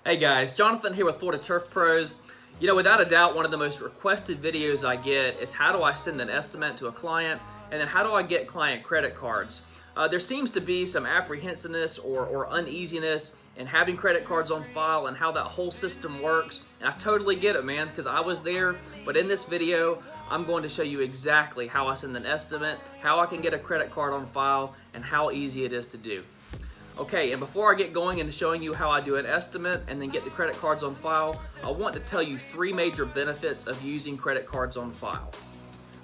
Hey guys, Jonathan here with Florida Turf Pros. You know, without a doubt, one of the most requested videos I get is how do I send an estimate to a client, and then how do I get client credit cards? There seems to be some apprehensiveness or uneasiness in having credit cards on file and how that whole system works. And I totally get it, man, because I was there. But in this video, I'm going to show you exactly how I send an estimate, how I can get a credit card on file, and how easy it is to do. Okay, and before I get going into showing you how I do an estimate and then get the credit cards on file, I want to tell you three major benefits of using credit cards on file.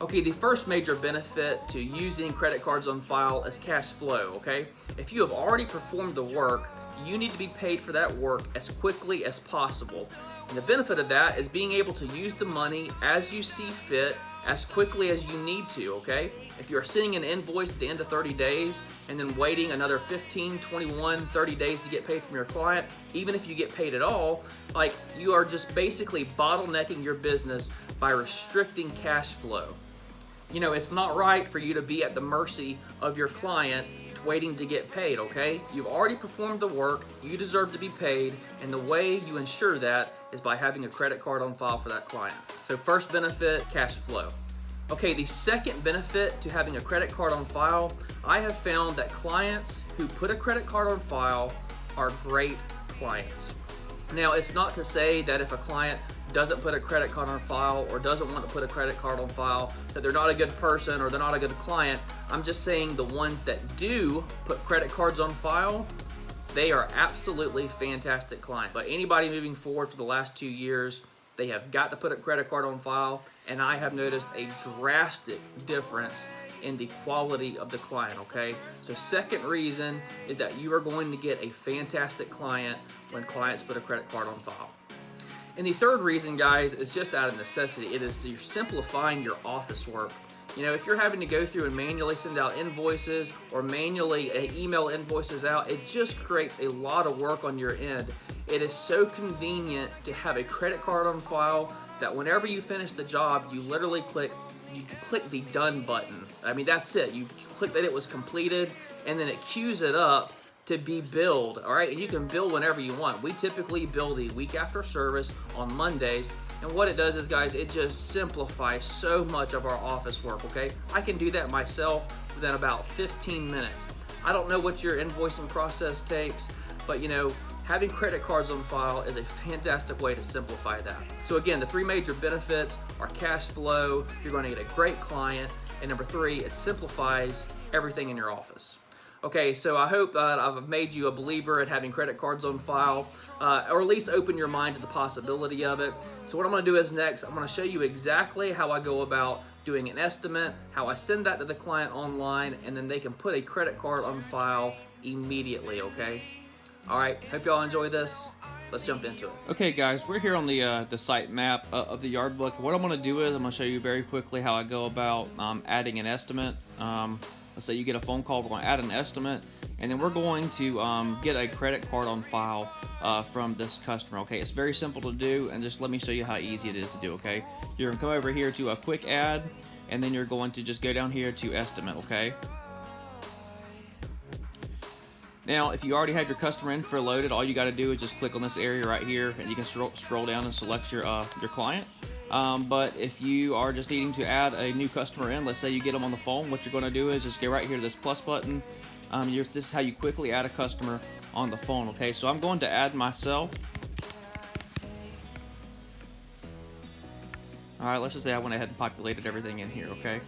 Okay, the first major benefit to using credit cards on file is cash flow, okay? If you have already performed the work, you need to be paid for that work as quickly as possible. And the benefit of that is being able to use the money as you see fit, as quickly as you need to, okay? If you're sending an invoice at the end of 30 days and then waiting another 15, 21, 30 days to get paid from your client, even if you get paid at all, like you are just basically bottlenecking your business by restricting cash flow. You know, it's not right for you to be at the mercy of your client waiting to get paid, okay? You've already performed the work, you deserve to be paid, and the way you ensure that is by having a credit card on file for that client. So first benefit, cash flow. Okay, the second benefit to having a credit card on file, I have found that clients who put a credit card on file are great clients. Now, it's not to say that if a client doesn't put a credit card on file or doesn't want to put a credit card on file that they're not a good person or they're not a good client. I'm just saying the ones that do put credit cards on file, they are absolutely fantastic clients. But anybody moving forward for the last 2 years, they have got to put a credit card on file, and I have noticed a drastic difference in the quality of the client, okay? So second reason is that you are going to get a fantastic client when clients put a credit card on file. And the third reason, guys, is just out of necessity. It is you're simplifying your office work. You know, if you're having to go through and manually send out invoices or manually email invoices out, it just creates a lot of work on your end. It is so convenient to have a credit card on file that whenever you finish the job, you literally click the done button. I mean, that's it. You click that it was completed, and then it queues it up to be billed, all right? And you can bill whenever you want. We typically bill the week after service on Mondays, and what it does is, guys, it just simplifies so much of our office work, okay? I can do that myself within about 15 minutes. I don't know what your invoicing process takes, but you know, having credit cards on file is a fantastic way to simplify that. So again, the three major benefits are cash flow, you're going to get a great client, and number three, it simplifies everything in your office. Okay, so I hope I've made you a believer at having credit cards on file, or at least open your mind to the possibility of it. So what I'm going to do is next, I'm going to show you exactly how I go about doing an estimate, how I send that to the client online, and then they can put a credit card on file immediately, okay? All right, hope y'all enjoy this. Let's jump into it. Okay, guys, we're here on the site map of the Yardbook. What I'm going to do is I'm going to show you very quickly how I go about adding an estimate. Let's say you get a phone call, we're going to add an estimate, and then we're going to get a credit card on file from this customer, okay? It's very simple to do, and just let me show you how easy it is to do, okay? You're going to come over here to a quick add, and then you're going to just go down here to estimate, okay? Now, if you already have your customer info loaded, all you got to do is just click on this area right here, and you can scroll down and select your client. But if you are just needing to add a new customer in, let's say you get them on the phone, what you're going to do is just go right here to this plus button. This is how you quickly add a customer on the phone, okay? So I'm going to add myself. All right, let's just say I went ahead and populated everything in here, okay?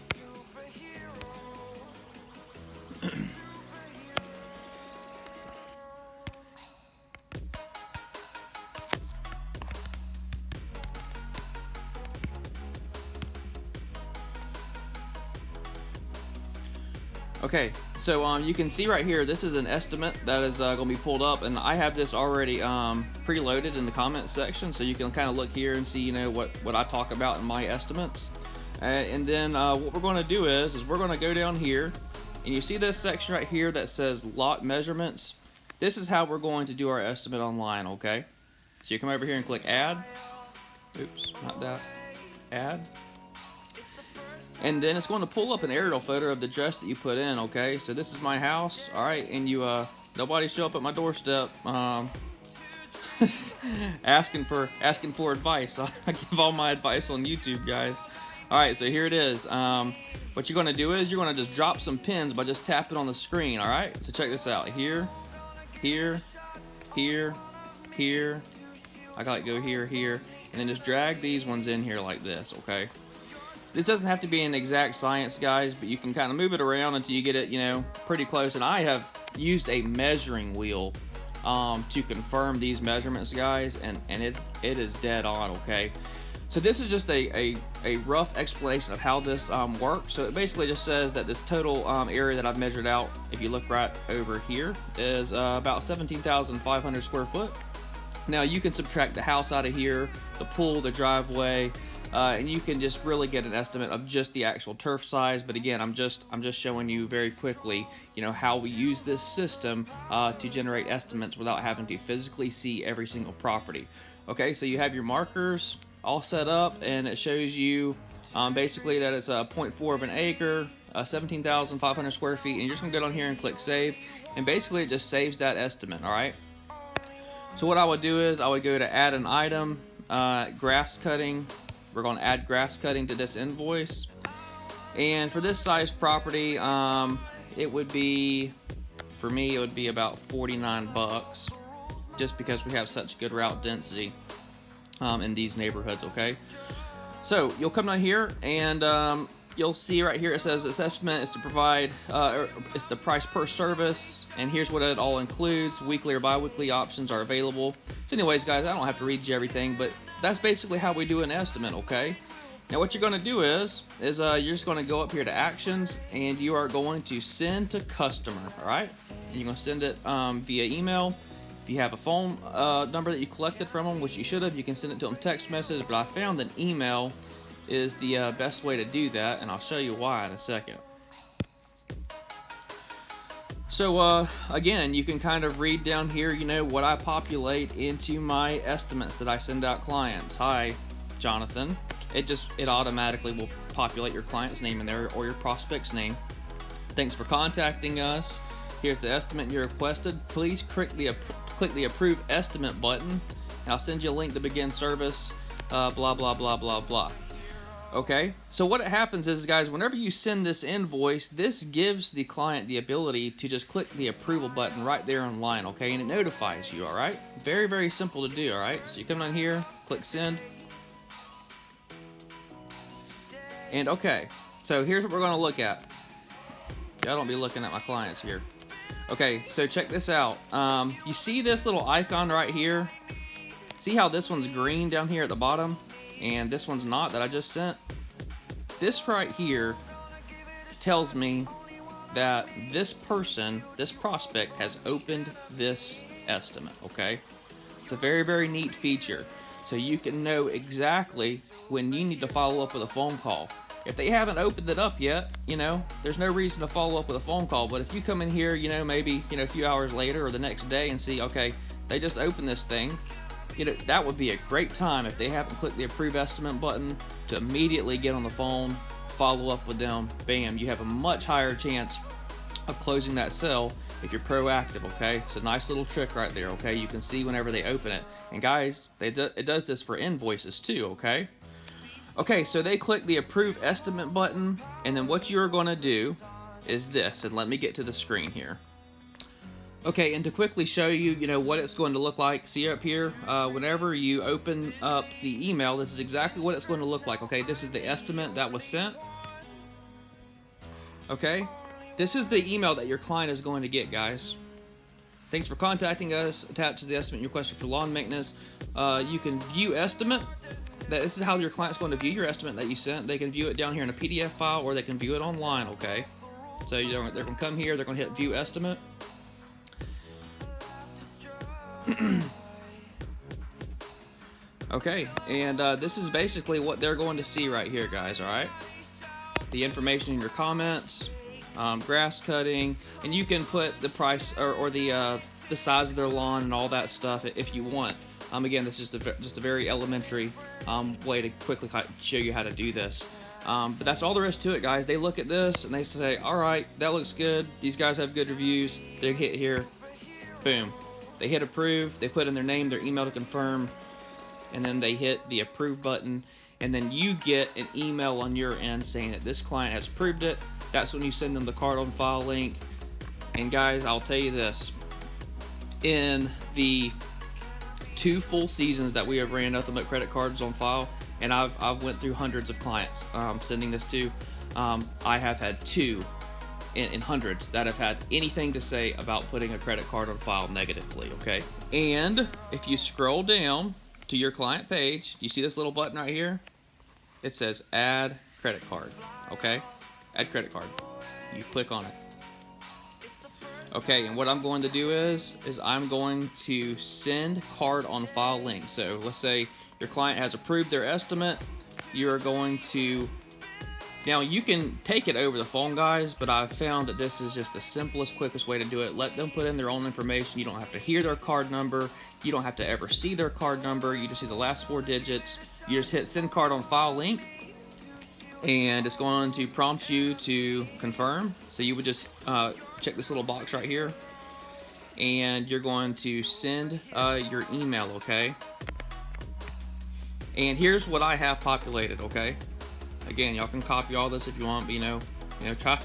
Okay, so you can see right here, this is an estimate that is going to be pulled up, and I have this already preloaded in the comment section, so you can kind of look here and see, you know, what I talk about in my estimates. And then what we're going to do is we're going to go down here, and you see this section right here that says lot measurements. This is how we're going to do our estimate online, okay? So you come over here and click add. Oops, not that. Add. And then it's going to pull up an aerial photo of the dress that you put in, okay? So this is my house, all right? And you, nobody show up at my doorstep asking for advice. I give all my advice on YouTube, guys. All right, so here it is. What you're gonna do is you're gonna just drop some pins by just tapping on the screen. All right, so check this out. Here, here, here, here. I gotta go here, here, and then just drag these ones in here like this. Okay. This doesn't have to be an exact science, guys, but you can kind of move it around until you get it, you know, pretty close. And I have used a measuring wheel to confirm these measurements, guys, and it is dead on, okay? So this is just a rough explanation of how this works. So it basically just says that this total area that I've measured out, if you look right over here, is about 17,500 square foot. Now you can subtract the house out of here, the pool, the driveway, and you can just really get an estimate of just the actual turf size. But again, I'm just showing you very quickly, you know, how we use this system to generate estimates without having to physically see every single property. Okay, so you have your markers all set up, and it shows you basically that it's a 0.4 of an acre, 17,500 square feet, and you're just gonna go down here and click save, and basically it just saves that estimate. All right. So what I would do is I would go to add an item, grass cutting. We're going to add grass cutting to this invoice, and for this size property, it would be, for me, it would be about 49 bucks, just because we have such good route density in these neighborhoods. Okay, so you'll come down here and you'll see right here it says this estimate is to provide it's the price per service, and here's what it all includes. Weekly or bi-weekly options are available. So anyways, guys, I don't have to read you everything, but that's basically how we do an estimate. Okay, now what you're going to do is you're just going to go up here to actions, and you are going to send to customer. All right, and you're going to send it via email. If you have a phone number that you collected from them, which you should have, you can send it to them text message, but I found that email is the best way to do that, and I'll show you why in a second. So again, you can kind of read down here, you know, what I populate into my estimates that I send out clients. Hi, Jonathan. It automatically will populate your client's name in there, or your prospect's name. Thanks for contacting us. Here's the estimate you requested. Please click the approve estimate button, and I'll send you a link to begin service. Blah blah blah blah blah. Okay, so what happens is, guys, whenever you send this invoice, this gives the client the ability to just click the approval button right there online, okay, and it notifies you. All right, very, very simple to do. All right, so you come down here, click send, and okay, so here's what we're going to look at. I don't be looking at my clients here. Okay, so check this out. You see this little icon right here? See how this one's green down here at the bottom, and this one's not, that I just sent? This right here tells me that this person, this prospect, has opened this estimate, okay? It's a very, very neat feature. So you can know exactly when you need to follow up with a phone call. If they haven't opened it up yet, you know, there's no reason to follow up with a phone call. But if you come in here, you know, maybe, you know, a few hours later or the next day and see, okay, they just opened this thing, you know, that would be a great time, if they haven't clicked the approve estimate button, to immediately get on the phone, follow up with them. Bam, you have a much higher chance of closing that sale if you're proactive. Okay, it's a nice little trick right there. Okay, you can see whenever they open it, and guys, it does this for invoices too. Okay, so they click the approve estimate button, and then what you're going to do is this, and let me get to the screen here. Okay, and to quickly show you, you know, what it's going to look like, see up here, whenever you open up the email, this is exactly what it's going to look like. Okay, this is the estimate that was sent. Okay, this is the email that your client is going to get, guys. Thanks for contacting us. Attaches the estimate you requested for lawn maintenance. You can view estimate. This is how your client's going to view your estimate that you sent. They can view it down here in a PDF file, or they can view it online. Okay, so they're going to come here. They're going to hit view estimate. Okay, and this is basically what they're going to see right here, guys. All right, the information in your comments, grass cutting, and you can put the price or the size of their lawn and all that stuff if you want. Again, this is just a very elementary way to quickly show you how to do this. But that's all there is to it, guys. They look at this and they say, all right, that looks good. These guys have good reviews. They hit here, boom. They hit approve, they put in their name, their email to confirm, and then they hit the approve button, and then you get an email on your end saying that this client has approved it. That's when you send them the card on file link. And guys, I'll tell you this, in the 2 full seasons that we have ran nothing but credit cards on file, and I've went through hundreds of clients sending this to, I have had 2 in hundreds that have had anything to say about putting a credit card on file negatively, okay? And if you scroll down to your client page, you see this little button right here? It says add credit card, okay? Add credit card. You click on it. Okay, and what I'm going to do is I'm going to send card on file link. So let's say your client has approved their estimate. You're going to, now you can take it over the phone, guys, but I've found that this is just the simplest, quickest way to do it. Let them put in their own information. You don't have to hear their card number. You don't have to ever see their card number. You just see the last 4 digits. You just hit send card on file link, and it's going to prompt you to confirm. So you would just check this little box right here, and you're going to send your email, okay? And here's what I have populated, okay? Again, y'all can copy all this if you want, but you know, try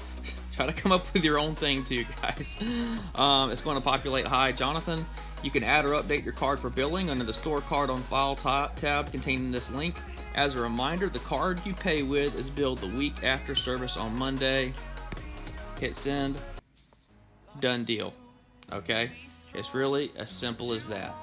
to come up with your own thing too, guys. It's going to populate, hi, Jonathan. You can add or update your card for billing under the Store Card on File tab containing this link. As a reminder, the card you pay with is billed the week after service on Monday. Hit send. Done deal. Okay? It's really as simple as that.